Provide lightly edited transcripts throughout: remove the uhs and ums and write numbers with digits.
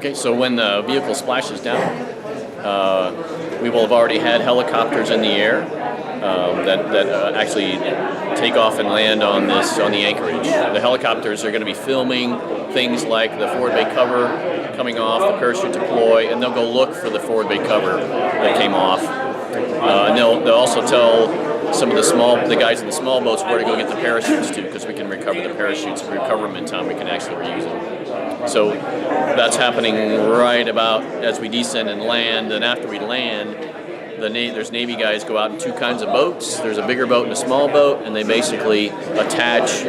Okay, so when the vehicle splashes down, we will have already had helicopters in the air that actually take off and land on the anchorage. The helicopters are going to be filming things like the forward bay cover coming off, the parachute deploy, and they'll go look for the forward bay cover that came off. And they'll also tell some of the guys in the small boats where to go get the parachutes to, because we can recover the parachutes. If we recover them in time, we can actually reuse them. So that's happening right about as we descend and land. And after we land, there's Navy guys go out in two kinds of boats. There's a bigger boat and a small boat, and they basically attach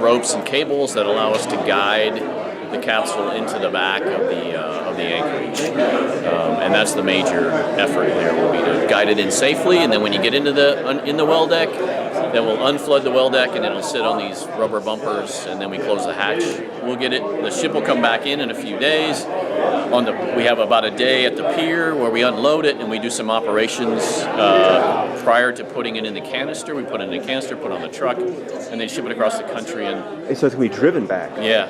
ropes and cables that allow us to guide the capsule into the back of the anchorage, and that's the major effort there will be to guide it in safely. And then when you get into in the well deck, then we'll unflood the well deck, and it'll sit on these rubber bumpers, and then we close the hatch. We'll get it. The ship will come back in a few days. We have about a day at the pier where we unload it and we do some operations prior to putting it in the canister. We put it in a canister, put it on the truck, and then ship it across the country. And so it's going to be driven back. Yeah.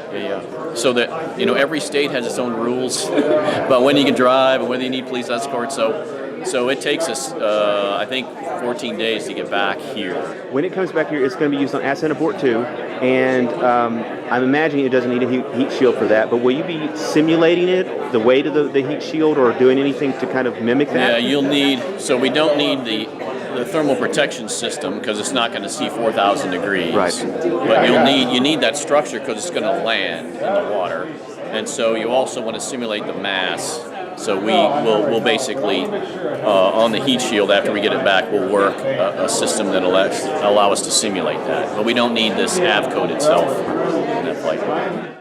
So that every state has its own rules about when you can drive and whether you need police escort. So it takes us, I think, 14 days to get back here. When it comes back here, it's going to be used on ascent abort too, and I'm imagining it doesn't need a heat shield for that, but will you be simulating it, the weight of the heat shield, or doing anything to kind of mimic that? Yeah, so we don't need the thermal protection system because it's not going to see 4,000 degrees. Right. But you need that structure because it's going to land in the water, and so you also want to simulate the mass. So we'll basically, on the heat shield, after we get it back, we'll work a system that will allow us to simulate that. But we don't need this AV code itself in that flight.